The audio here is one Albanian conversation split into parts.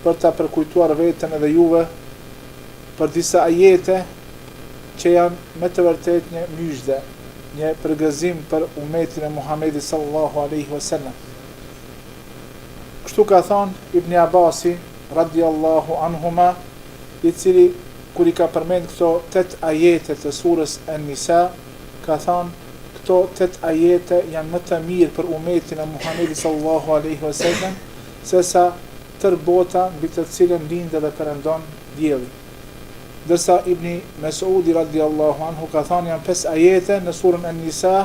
për ta përkujtuar veten edhe juve për disa ajete që janë me të vërtet një myshde, një përgëzim për umetin e Muhamedit sallallahu alaihi wasallam. Kështu ka thënë Ibn Abasi radiallahu anhuma, i cili kur i ka përmend këto 8 ajete të surës An-Nisa, ka thënë këto 8 ajete janë më të mirë për umetin e Muhamedit sallallahu alaihi wasallam se sa tër bota mbi të cilën lindë dhe perëndon dielli. Dërsa Ibni Mesudi radiallahu anhu ka thënë janë 5 ajete në surën An-Nisa,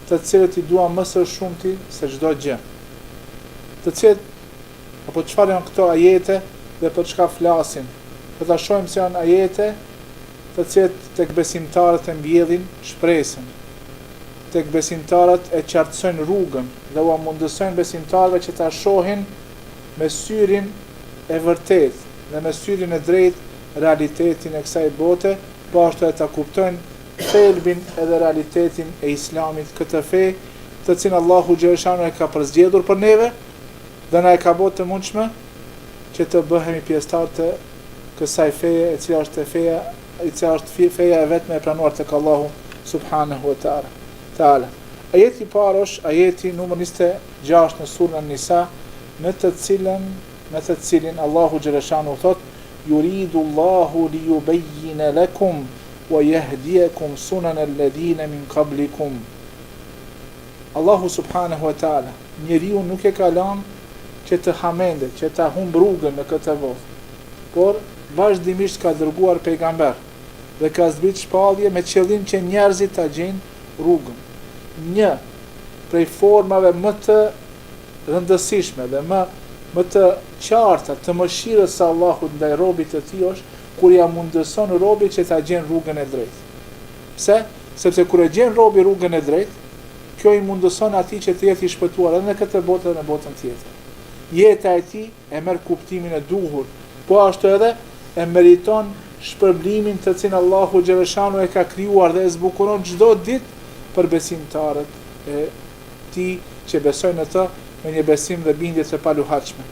të cilët i dua më së shumti se çdo gjë. Të cilët apo çfarë janë këto ajete dhe për çka flasin? Do ta shohim se janë ajete të cilët tek besimtarët e mbjellin shpresën, tek besimtarët e qartësojnë rrugën dhe u mundësojnë besimtarëve që ta shohin me syrin e vërtet dhe me syrin e drejt realitetin e kësaj bote, po ashtu e ta kuptojnë thelbin edhe realitetin e Islamit, këtë fe të cilën Allahu xhaleshanu e ka përzgjedhur për neve dhe na e ka bërë të mundshme që të bëhemi pjesëtar të kësaj feje, e cila është feja e vetme e pranuar tek Allahu subhanahu wa taala. Ajeti i parë është ajeti numër 26 në surën An-Nisa, me të cilin Allahu xhaleshanu thotë: Yuridu Allahu li yubayyina lakum wa yahdiyakum sunana alladhina min qablikum. Allahu subhanahu wa taala, njeriu nuk e ka lënë që të hamende, që të humb rrugën në këtë botë, por vazhdimisht ka dërguar pejgamber dhe ka zbrit shpallje me qëllim që njerëzit ta gjejnë rrugën. Një prej formave më të rëndësishme dhe më të qarta të mëshirës së Allahut ndaj robit të tij është kur ja mundëson robit që ta gjejnë rrugën e drejtë. Pse? Sepse kur e gjen robi rrugën e drejtë, kjo i mundëson atij që të jetë i shpëtuar edhe në këtë botë dhe në botën tjetër. Jeta e tij e merr kuptimin e duhur, po ashtu edhe e meriton shpërblimin të cilin Allahu xhaleshanu e ka krijuar dhe e zbukuron çdo ditë për besimtarët e tij që besojnë në të me një besim dhe bindje të paluhatshme.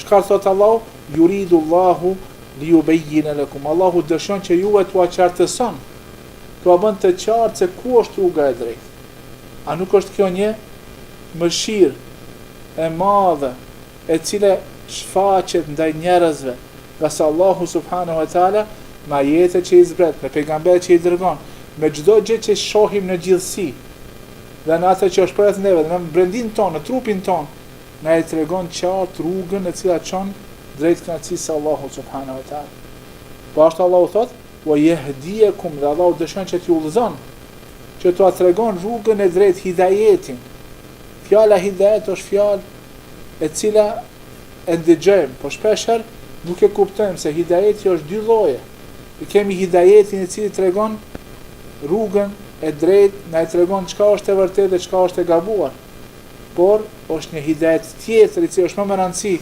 Çka thot Allahu? Yuridu Allahu li yubayyina lakum. Allahu dëshon që juve t'ua qartëson, t'ua bën të qartë se ku është rruga e drejtë. A nuk është kjo një mëshirë e madhe e cila shfaqet ndaj njerëzve, nga sa Allahu subhanahu wa taala me ajete që i zbret, me pejgamber që i dërgon, me çdo gjë që shohim në gjithësi, dhe në atë që është përreth neve, dhe në brendin tonë, në trupin tonë, na e tregon qartë rrugën e cila çon drejt kënaqësisë së Allahut subhanahu wa taala. Po ashtu Allahu thot: "Wa yahdiyakum", dhe Allahu dëshon që t'ju udhëzon, që t'ua tregon rrugën e drejtë, hidayetin. Fjala hidayet është fjalë e cila e ndëgjojmë, po shpeshherë nuk e kuptojmë se hidayeti është dy lloje. Kemi hidayetin i cili tregon rrugën e drejtë, na e tregon çka është e vërtetë dhe çka është e gabuar. Por është një hidayet tjetër i cili është më me rëndësi,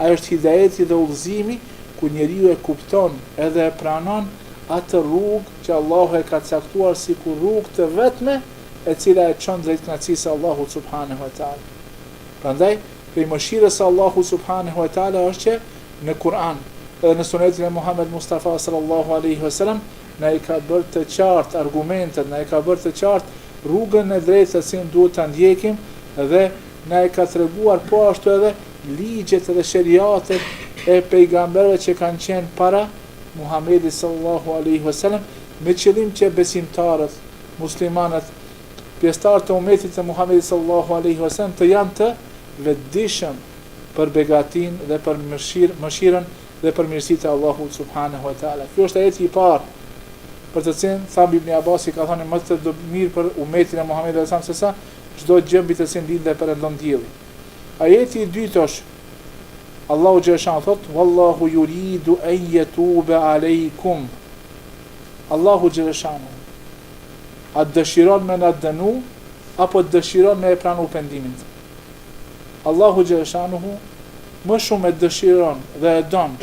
ai është hidayeti dhe udhëzimi ku njeriu e kupton edhe e pranon atë rrugë që Allahu e ka caktuar si kur rrugë të vetme e cila e çon drejt kënaqësisë së Allahut subhanahu wa taala. Prandaj, prej mëshirës së Allahut subhanahu wa taala është që në Kur'an edhe në sunetin e Muhammed Mustafa sallallahu alaihi wasallam na i ka bërë të qartë argumentet, na i ka bërë të qartë rrugën e drejtë që si duhet ta ndjekim dhe na e ka treguar po ashtu edhe ligjet dhe sheriatet e pejgamberëve që kanë qenë para Muhamedit sallallahu alaihi wasallam, me qëllim që besimtarët, muslimanët, pjesëtarët të umetit të Muhamedit sallallahu alaihi wasallam të janë të vetëdijshëm për begatinë dhe për mëshirën dhe për mirësitë e Allahut subhanahu wa taala. Kjo është ajeti i parë për të cilin thabi Ibn Abasi ka thënë më të mirë për umetin e Muhamedit sallallahu alaihi wasallam se sa çdo gjë mbi të cilin lind dhe perëndon dielli. Ajeti i dytë është Allahu xhaleshan thot: "Wallahu yuridu an yatuba alaykum." Allahu xhaleshan a dëshiron me na dënu apo dëshiron me e pranu pendimin? Allahu xhaleshanuhu më shumë e dëshiron dhe e don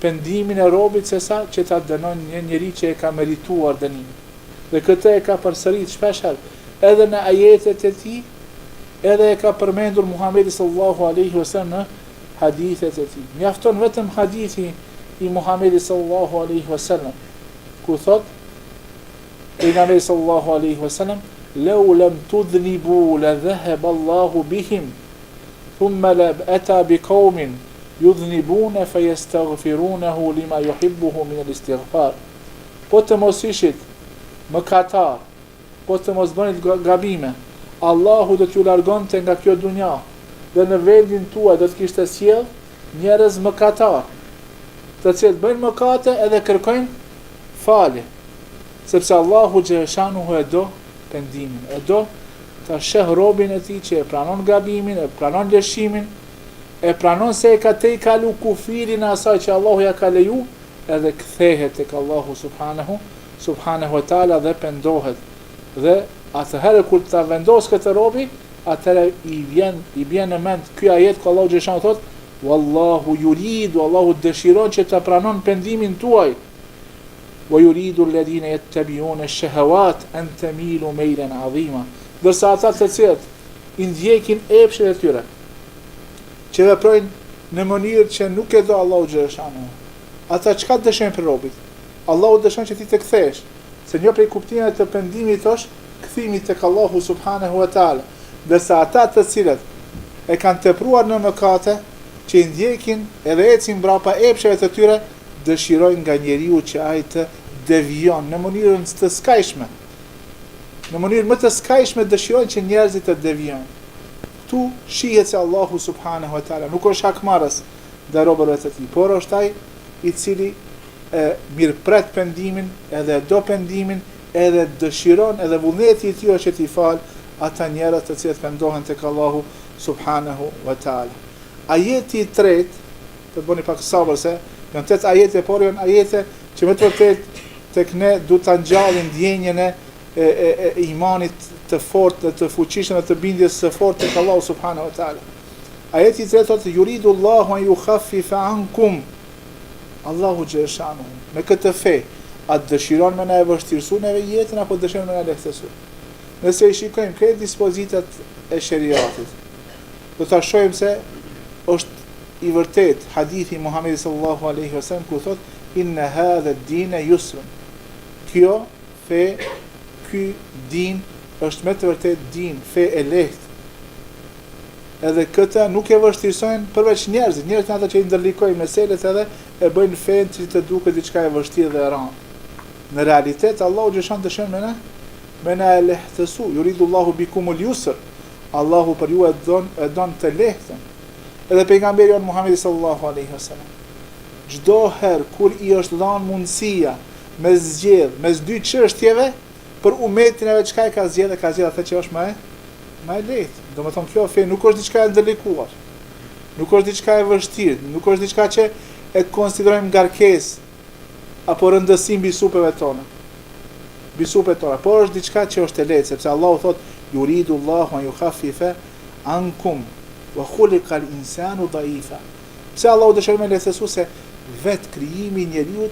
pendimin e robit se sa që ta dënon një njeri që e ka merituar dënimin. Dhe këtë e ka përsërit shpeshherë edhe në ajetet e tij, edhe e ka përmendur Muhamedi sallallahu alaihi wasallam në hadithet e tij. Mjafton vetëm hadithi i Muhamedit sallallahu alaihi wasallam, ku thot pejgamberi sallallahu alaihi wasallam: "Law lam tudhnibu la dhahaba Allahu bihim, thumma la ata biqaumin yudhnibuna fayastaghfirunahu lima yuhibbuhu min al-istighfar." Po të mos ishit mëkatar, po të mos bënit gabime, Allahu do t'ju largonte nga kjo dunja, dhe në vendin tuaj do të kishte sjell njerëz mëkatar, të cilët bëjnë mëkate edhe kërkojnë falje, sepse Allahu xhaleshanuhu e do pendimin, e do ta sheh robin e tij që e pranon gabimin, e pranon lëshimin, e pranon se e ka te i kalu kufirin e asaj që Allahu ja ka leju, edhe kthehet tek Allahu subhanahu wa taala dhe pendohet. Dhe atëherë kur ta vendos këtë robi, atëherë i vjen në mend ky ajet ku Allahu xhaleshanuhu thot: "Wallahu yuridu", Allahu dëshiron që ta pranon pendimin tuaj. "Wa yuridu alladhina yattabi'una ash-shahawat an tamilu maylan 'azima", dërsa ata të cilët i ndjekin epshet e tyre, që veprojnë në mënyrë që nuk e do Allahu xhaleshanuhu, ata çka dëshojnë për robit? Allahu dëshon që ti të kthesh, se një prej kuptimeve të pendimit është kthimi tek Allahu subhanahu wa taala, dërsa ata të cilët e kanë tepruar në mëkate, që i ndjekin edhe ecin mbrapa epsheve të tyre, dëshirojnë nga njeriu që ai të devijon në mënyrën të skajshme. Në mënyrë më të skajshme dëshirojnë që njerëzit të devijojnë. Tu shihet se Allahu subhanahu wa taala nuk është hakmarrës ndaj robërve të tij, por është ai i cili mirëpret pendimin, edhe do pendimin, edhe dëshiron, edhe vullneti i tij është që t'i fal ata njerëz të cilët pendohen tek Allahu subhanahu wa taala. Ajeti i tretë, të bëni pak sabër se janë 8 ajete, por janë ajete që me të vërtetë tek ne du ta ngjallin ndjenjen e imanit të fortë dhe të fuqishëm dhe të bindjes së fortë tek Allahu subhanahu wa taala. Ajeti i tretë thotë: "Yuridu Allahu an yukhaffifa ankum", Allahu xhaleshanuhu me këtë fe, a dëshiron me na e vështirësu neve jetën apo dëshiron me na lehtësu? Nëse i shikojmë këtë dispozitat e sheriatit, do ta shohim se është i vërtet hadithi i Muhamedit sallallahu alaihi wasallam ku thot: "Inna hadha ad-din yusrun", kjo fe, ky din është me të vërtet din, fe e lehtë. Edhe këtë nuk e vështirësojnë përveç njerëzit janë ata që i ndërlikojnë meselet edhe e bëjnë fen që të duket diçka e vështirë dhe e rëndë. Në realitet Allahu xhaleshan dëshon me na e lehtësu. Yuridu Allahu bikumul yusr, Allahu për ju e don të lehtën. Edhe pejgamberi jon Muhamedi sallallahu alaihi wasallam, çdo herë kur i është dhënë mundësia me zgjedh mes dy çështjeve për umetin e çka e ka zgjedhë atë që është më e lehtë. Domethënë kjo fe nuk është diçka e ndërlikuar, nuk është diçka e vështirë, nuk është diçka që e konsiderojmë ngarkesë apo rëndësi mbi supeve tona. Por është diçka që është e lehtë, sepse Allahu thotë: "Yuridu Allahu an yukhaffifa ankum wa khuliqa al-insanu da'ifa". Pse Allahu dëshiron me lehtësu se vetë krijimi i njeriu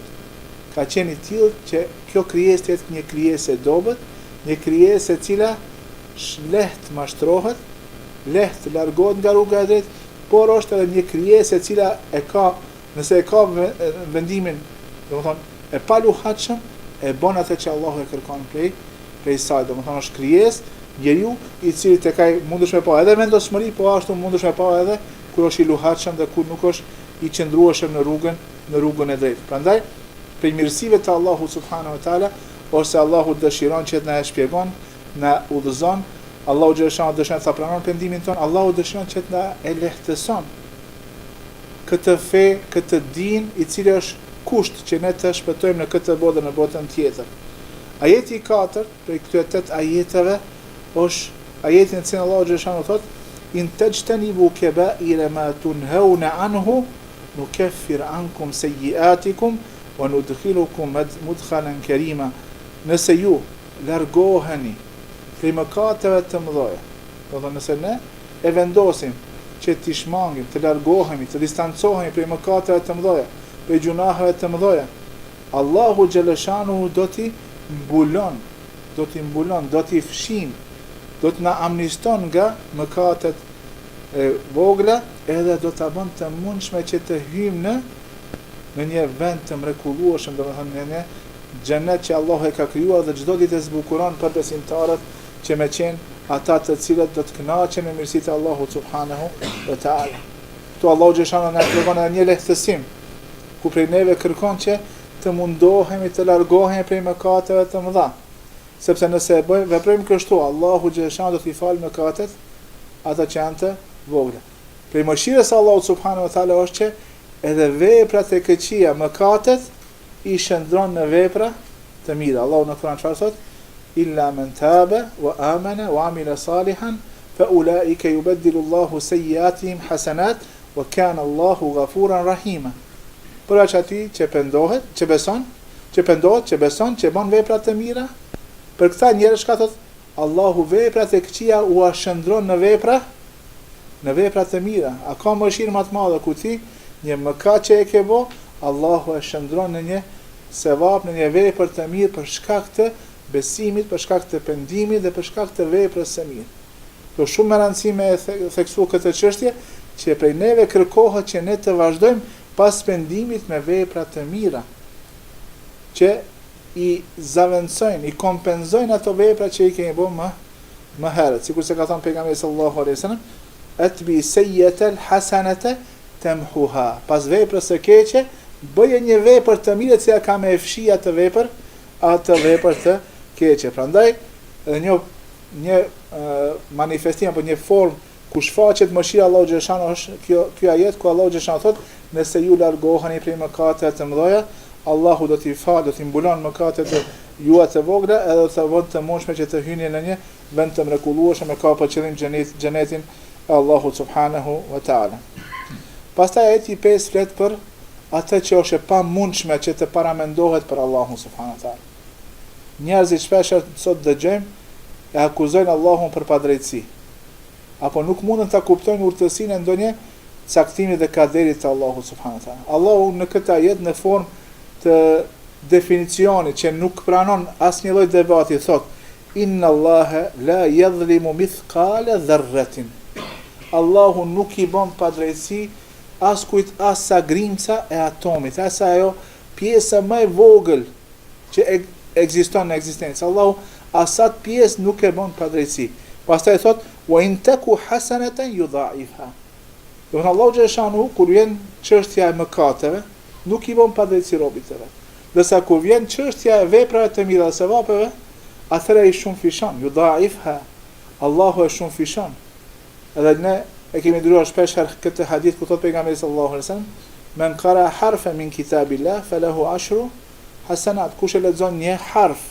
ka qenë i tillë që kjo krijesë të jetë një krijesë e dobët, një krijesë e cila lehtë mashtrohet, lehtë largohet nga rruga e drejtë, por është edhe një krijesë e cila e ka, nëse e ka vendimin, domethënë e paluhatshëm, e bën atë që Allahu e kërkon prej saj. Domethënë është krijesë, njeriu i cili tek ai mundesh me pa edhe mendosmëri, po ashtu mundesh me pa edhe kur është i luhatshëm dhe kur nuk është i qëndrueshëm në rrugën e drejtë. Prandaj prej mirësive të Allahu subhanahu wa taala, ose Allahu dëshiron që të na e shpjegon, na udhëzon, Allahu xhaleshan dëshiron të pranon pendimin ton, Allahu dëshiron që të na e lehtëson këtë fe, këtë din i cili është kusht që ne të shpëtojmë në këtë botë dhe në botën tjetër. Ajeti i 4 prej këtyre 8 ajeteve është ajeti në cilin Allahu xhaleshan thot: "In tajtanibu kaba'ira ma tunhauna anhu nukaffir ankum sayyi'atikum wa nudkhilukum mudkhalan karima." Nëse ju largoheni prej mëkateve të mëdha, do të thonë nëse ne e vendosim që të shmangim, të largohemi, të distancohemi prej mëkateve të mëdha, prej gjunaheve të mëdha, Allahu xhaleshanuhu do t'i mbulon, do t'i fshin, do të na amniston nga mëkatet e vogla, edhe do ta bën të mundshme që të hyjmë në një vend të mrekullueshëm, domethënë në një xhenet që Allahu e ka krijuar dhe çdo ditë e zbukuron për besimtarët që me qenë ata të cilët do të kënaqen me mirësitë e Allahut subhanahu wa taala. Ktu Allahu xhashana na tregon një lehtësim ku prej neve kërkon që të mundohemi të largohemi prej mëkateve të mëdha. Sepse nëse veprojmë kështu, Allahu xhashana do t'i falë mëkatet ata që janë të vogla. Prej mëshirës së Allahut subhanahu wa taala është që edhe veprat e këqija, mëkatet, i shëndron në vepra të mira. Allahu në Kur'an çfarë thot? Illa man taba wa amana wa amila salihan fa ulaika yubaddilu Allahu sayyiatihim hasanat wa kana Allahu ghafuran rahima. Për ati që pendohet, që beson, që bën vepra të mira, për këta njerëz ka thot Allahu veprat e këqija u shëndron në vepra të mira. A ka mëshirë më të madhe ku ti një mëkat që e ke bë, Allahu e shëndron në një sevap, në një vepër të mirë për shkak të besimit, për shkak të pendimit dhe për shkak të veprës së mirë. Do shumë më rëndësishme e theksu këtë çështje që prej neve kërkohet që ne të vazhdojmë pas pendimit me vepra të mira, që i zaventësojnë, i kompenzojnë ato vepra që i kemi bërë më herët. Sikur se ka thënë pejgamberi sallallahu alaihi wasallam, atbi sayyi'atal hasanata tamhuha. Pas veprës së keqe, bëje një vepër të mirë që ka më fshi atë vepër të keqe. Prandaj edhe një manifestim apo një formë ku shfaqet mëshira e Allahut xhashana është ky ajet ku Allahu xhashana thotë, nëse ju largoheni prej mëkateve të mëdha, Allahu do t'i falë, do t'i mbulon mëkatet e jua të vogla, edhe do të vënë të mundshme që të hyni në një vend të mrekullueshëm me ka për qëllim xhenetin e Allahut subhanahu wa taala. Pastaj ajeti 5 flet për atë që është e pamundshme që të paramendohet për Allahun subhanahu wa taala. Njerëzit shpesh sot dëgjojmë e akuzojnë Allahun për padrejtësi, apo nuk mundën ta kuptojnë urtësinë e ndonjë caktimi dhe kaderit të Allahut subhanahu wa taala. Allahu në këtë ajet në formë të definicionit që nuk pranon asnjë lloj debati thot: Inna Allaha la yadhlimu mithqala dharratin. Allahu nuk i bën padrejtësi askujt as sa grimca e atomit, as ajo pjesa më e vogël që ekziston në ekzistencë. Allahu asat pjesë nuk e bën padrejtësi. Pastaj thot: Wa in taku hasanatan yudha'ifha. Do të Allahu xhashanu kur vjen çështja e mëkateve, nuk i bën padrejtësi robit të vet. Dërsa kur vjen çështja e veprave të mira, sevapeve, atëherë ai shumë fishon, yudha'ifha. Allahu e shumë fishon. Edhe ne e kemi ndëruar shpesh këtë hadith ku thot pejgamberi sallallahu alaihi wasallam: Men qara harfa min kitabillah falahu ashru hasanat. Kush e lexon një harf,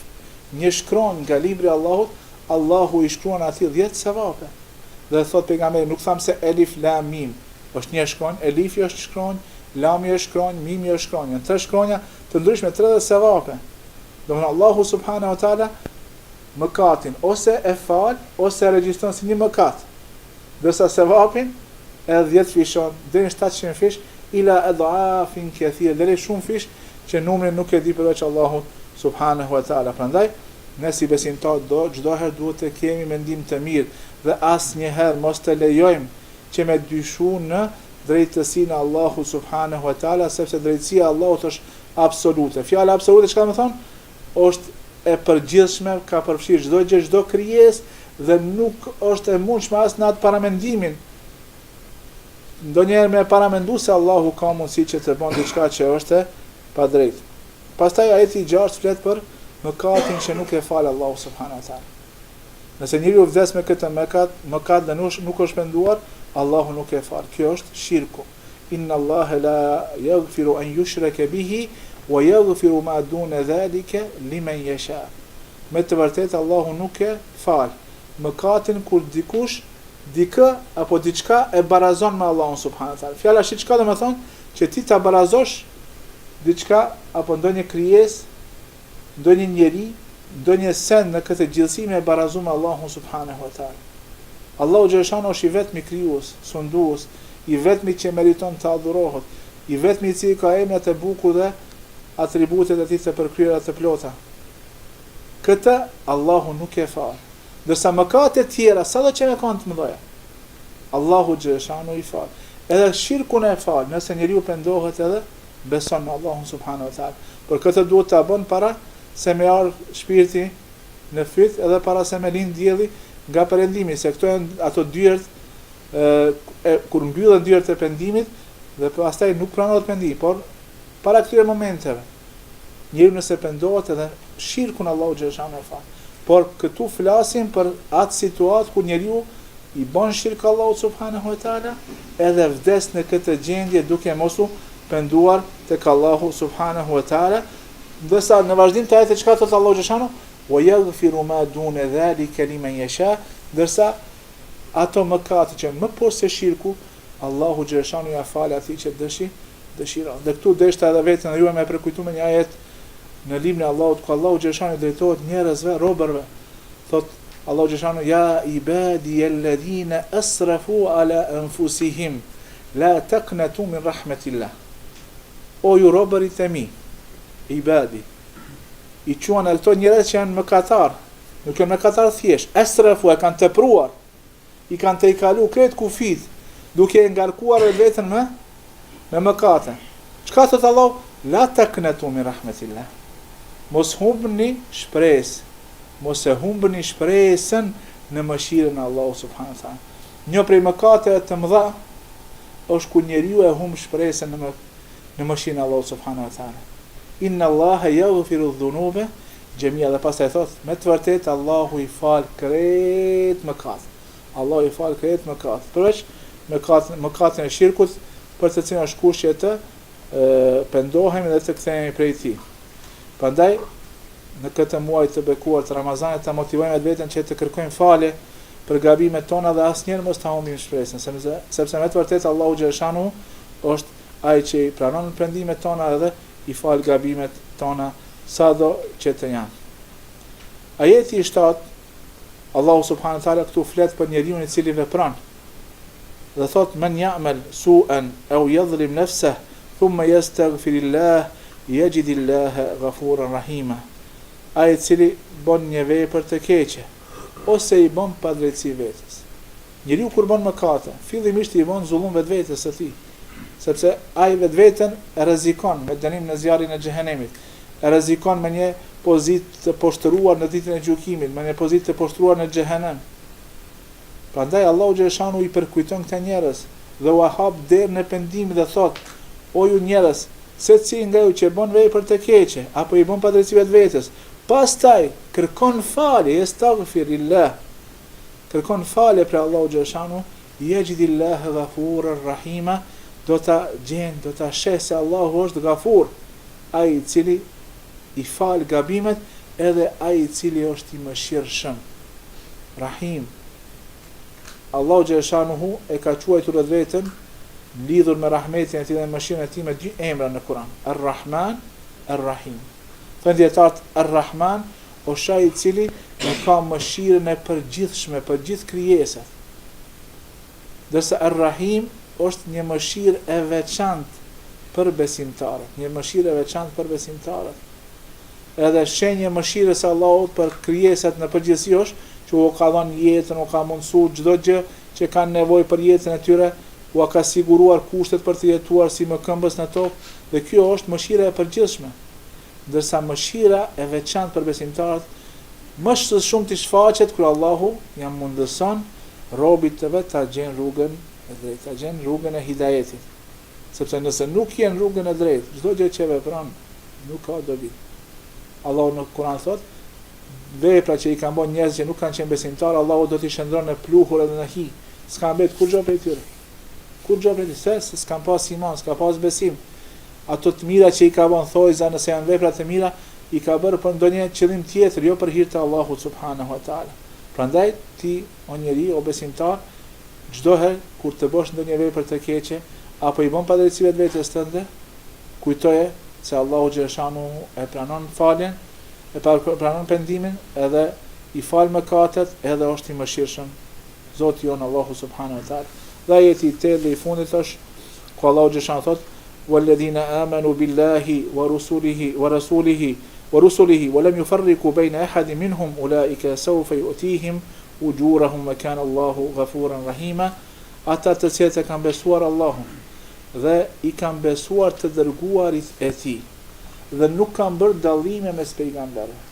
një shkronjë nga libri i Allahut, Allahu i shkruan atij 10 sevape. Dhe thot pejgamberi, nuk tham se elif lam mim, është një shkronjë, elifi është shkronjë, lami është shkronjë, mimi është shkronjë, tre shkronja të ndryshme, 30 sevape. Domthonë Allahu subhanahu wa taala mëkatin ose e fal ose e regjistron si një mëkat. Dërsa sevapin edhe 10 fishon, deri në 700 fish, ila adhafin kathir, deri shumë fish që numrin nuk e di përveç Allahut subhanahu wa taala. Prandaj ne si besimtar çdo herë duhet të kemi mendim të mirë dhe asnjëherë mos të lejojmë që me dyshu në drejtësinë e Allahut subhanahu wa taala, sepse drejtësia e Allahut është absolute. Fjala absolute çka do të thonë? Është e përgjithshme, ka përfshirë çdo gjë, çdo krijesë dhe nuk është e mundshme as në atë paramendimin. Ndonjëherë me paramendu se Allahu ka mundësi që të bën diçka që është pa drejtë. Pastaj ajeti i 6 flet për mëkatin që nuk e fal Allahu subhanahu wa taala. Nëse njeriu vdes me këtë mëkat dhe nuk është penduar, Allahu nuk e fal. Kjo është shirku. Inna Allaha la yaghfiru an yushraka bihi wa yaghfiru ma duna dhalika liman yasha. Me të vërtetë Allahu nuk e fal mëkatin kur dikë apo diçka e barazon me Allahun subhanahu wa taala. Fjala shi çka do të thonë? Që ti ta barazosh diçka apo ndonjë krijesë, ndonjë njeri, ndonjë sen në këtë gjithësi me barazu me Allahun subhanahu wa taala. Allahu xhashanu është i vetmi krijues, sundues, i vetmi që meriton të adhurohet, i vetmi i cili ka emrat e bukur dhe atributet e tij të përkryera të plota. Këtë Allahu nuk e fal. Dërsa mëkatet tjera, sado që me kanë të mëdha, Allahu xhaleshanu i fal. Edhe shirkun e fal, nëse njeriu pendohet edhe beson në Allahun subhanahu wa taala. Por këtë duhet ta bën para se me ardh shpirti në fyt edhe para se me lind dielli nga perëndimi, se këto janë ato dyert kur mbyllen dyert e pendimit dhe pastaj nuk pranohet pendimi, por para këtyre momenteve njeriu nëse pendohet edhe shirkun Allahu xhaleshanu e fal. Por këtu flasim për atë situatë ku njeriu i bën shirk Allahu subhanahu wa taala edhe vdes në këtë gjendje duke mosu penduar tek Allahu subhanahu wa taala. Ndërsa në vazhdim të ajetit çka thot Allahu xhaleshanu, wa yaghfiru ma dun dhalika liman yasha, ndërsa ato mëkate që më poshtë se shirku, Allahu xhaleshanu ja fal atij që dëshiron. Dhe këtu deshta edhe vetën juaj me përkujtuar me një ajet në librin e Allahut ku Allahu xhaleshanu drejtohet njerëzve, robërve. Thot Allahu xhaleshanu ya ibadi alladhina asrafu ala anfusihim la taqnatu min rahmatillah. O ju robërit e mi, ibadi, i quan e këto njerëz që janë mëkatar, nuk janë mëkatar thjesht, asrafu e kanë tepruar, i kanë të i kalu kretë kufit, duke e ngarkuar vetën me mëkate. Çka thot Allah? La taqnatu min rahmatillah. Mos humbni shpresë, mos e humbni shpresën në mëshirën e Allahut subhanahu wa taala. Një prej mëkateve të mëdha është kur njeriu e humb shpresën në mëshirën e Allahut subhanahu wa taala. Inna Allaha yaghfiru dhunuba jami'a, dhe pastaj thot, me të vërtetë Allahu i fal krejt mëkat. Allahu i fal krejt mëkat. Përveç mëkatin e shirkut, për të cilën është kushje të pendohemi dhe të kthehemi prej tij. Prandaj në këtë muaj të bekuar të Ramazanit ta motivojmë veten që të kërkojmë falje për gabimet tona dhe asnjëherë mos ta humbim shpresën, sepse me të vërtetë Allahu xhaleshanu është ai që i pranon pendimet tona edhe i fal gabimet tona sado që të janë. Ajeti i 7, Allahu subhanahu wa taala këtu flet për njeriu i cili vepron dhe thot men ya'mal su'an aw yadhlim nafsahu thumma yastaghfirillah yajidillaha ghafuran rahima. Ai i cili bën një vepër të keqe ose i bën padrejtësi vetes. Njeriu kur bën mëkate, fillimisht i bën zullum vetvetes së tij, sepse ai vetveten e rrezikon me dënim në zjarrin e xhehenemit, e rrezikon me një pozitë të poshtruar në ditën e gjykimit, me një pozitë të poshtruar në xhehenem. Prandaj Allahu xhaleshanu i përkujton këta njerëz dhe u hap derën e pendimit dhe thot: o ju njerëz, secili nga ju që bën vepër të keqe apo i bën padrejtësi vetvetes, pastaj kërkon falje, astaghfirillah, kërkon falje për Allahu xhaleshanu, yajidillaha ghafuran rahima, do ta sheh se Allahu është Gafur, ai i cili i fal gabimet, edhe ai i cili është i mëshirshëm, Rahim. Allahu xhaleshanu e ka quajtur vetën lidhur me rahmetin e tij dhe mëshirën e tij me dy emra në Kur'an, Ar-Rahman, Ar-Rahim. Thënë dietat, Ar-Rahman është ai i cili ka mëshirën e përgjithshme për gjithë krijesat. Ndërsa Ar-Rahim është një mëshirë e veçantë për besimtarët, një mëshirë e veçantë për besimtarët. Edhe shenjë mëshirës së Allahut për krijesat në përgjithësi është që u ka dhënë jetën, u ka mundsuar çdo gjë që kanë nevojë për jetën e tyre, u ka siguruar kushtet për të jetuar si më këmbës në tokë, dhe kjo është mëshira e përgjithshme. Ndërsa mëshira e veçantë për besimtarët më shumë të shfaqet kur Allahu ja mundëson robit të vet ta gjejnë rrugën e drejtë, ta gjejnë rrugën e hidayetit. Sepse nëse nuk jenë rrugën e drejtë, çdo gjë që vepron nuk ka dobi. Allahu në Kur'an thot, vepra që i kanë bën njerëz që nuk kanë qenë besimtarë, Allahu do t'i shndron në pluhur edhe në hi. S'ka mbet kur gjë prej tyre. Kur gjë prej tyre, se s'kan pas iman, s'ka pas besim. Ato të mira që i ka bën thojza, nëse janë vepra të mira, i ka bërë për ndonjë qëllim tjetër, jo për hir të Allahut subhanahu wa taala. Prandaj ti, o njeri, o besimtar, çdo herë kur të bësh ndonjë vepër të keqe apo i bën padrejtësi vetes tënde, kujtoje se Allahu xhaleshanu e pranon faljen, e pranon pendimin, edhe i fal mëkatet, edhe është i mëshirshëm Zoti jon Allahu subhanahu wa taala. Dhe ajeti i tërë i fundit është ku Allahu xhaleshanu thot: "Walladhina amanu billahi wa rasulihi wa lam yufarriqu bayna ahadin minhum ulaika sawfa yu'tihim ujurahum wa kana Allahu ghafuran rahima." ata të cilët e kanë besuar Allahun dhe i kanë besuar të dërguarit e tij dhe nuk kanë bërë dallime mes pejgamberëve.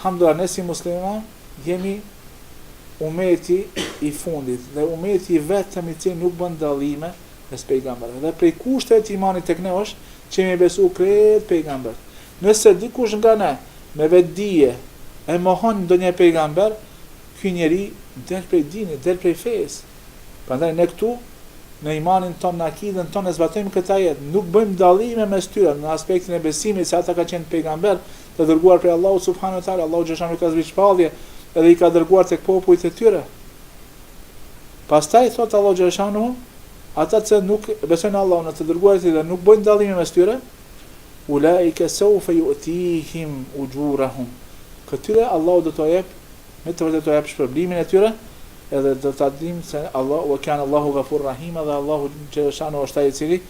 Alhamdulillah, ne si musliman jemi umeti i fundit dhe umeti i vetëm i cili nuk bën dallime mes pejgamberëve. Dhe prej kushteve të imanit tek ne është që me besu krejt pejgamber. Nëse dikush nga ne me vetdije e mohon ndonjë pejgamber, ky njeri del prej dinit, del prej fesë. Prandaj ne këtu në imanin ton, në akidën ton e zbatojmë këtë ajet, nuk bëjmë dallime mes tyre në aspektin e besimit se ata ka qenë pejgamber të dërguar prej Allahut subhanahu wa taala. Allahu xhashanu ka zbritur shpallje edhe i ka dërguar tek popujt e tyre. Pastaj thot Allahu xhashanu, ata që nuk besojnë Allahun në të dërguarit dhe nuk bëjnë dallime mes tyre, ulaika sawfa yu'tihim ujurahum. Këtyre Allahu do t'u jep, me të vërtetë do jep shpërblimin e tyre, edhe do ta dim se Allahu wa kana Allahu ghafur rahim, dhe Allahu xhashanu është ai i cili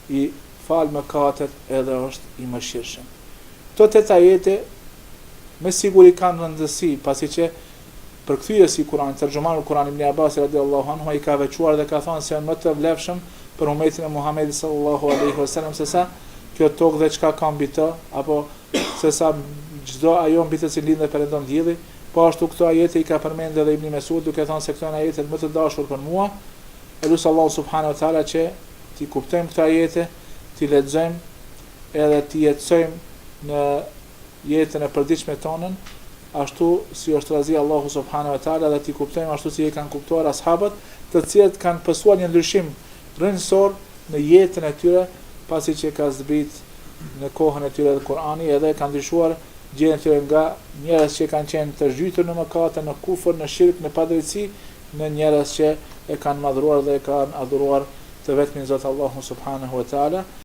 i fal mëkatet edhe është i mëshirshëm. Këto 8 ajete me siguri kanë rëndësi, pasi që përkthyesi Kur'an, terxhumanul Kur'an Ibn Abbas radhiyallahu anhu i ka veçuar dhe ka thënë se janë më të vlefshëm për umetin e Muhamedit sallallahu alaihi wasallam se sa kjo tokë dhe çka ka mbi të, apo se sa çdo ajo mbi të cilin dhe perëndon dielli. Po ashtu këto ajete i ka përmendur edhe Ibn Mesud duke thënë se këto janë ajetet më të dashur për mua. Elus Allahu subhanahu wa taala që ti kuptojmë këto ajete, ti lexojmë edhe ti jetësojmë në jetën e përditshme tonën, ashtu si është razi Allahu subhanahu wa taala, dhe ti kuptojmë ashtu si e kanë kuptuar ashabët, të cilët kanë pësuar një ndryshim rrënjësor në jetën e tyre, pasi që ka zbrit në kohën e tyre dhe Kur'ani, edhe kanë ndryshuar gjendjen e tyre nga njerëz që kanë qenë të zhytur në mëkate, në kufër, në shirk, në padrejtësi, në njerëz që e kanë madhruar dhe e kanë adhuruar të vetmin Zot Allahu subhanahu wa taala.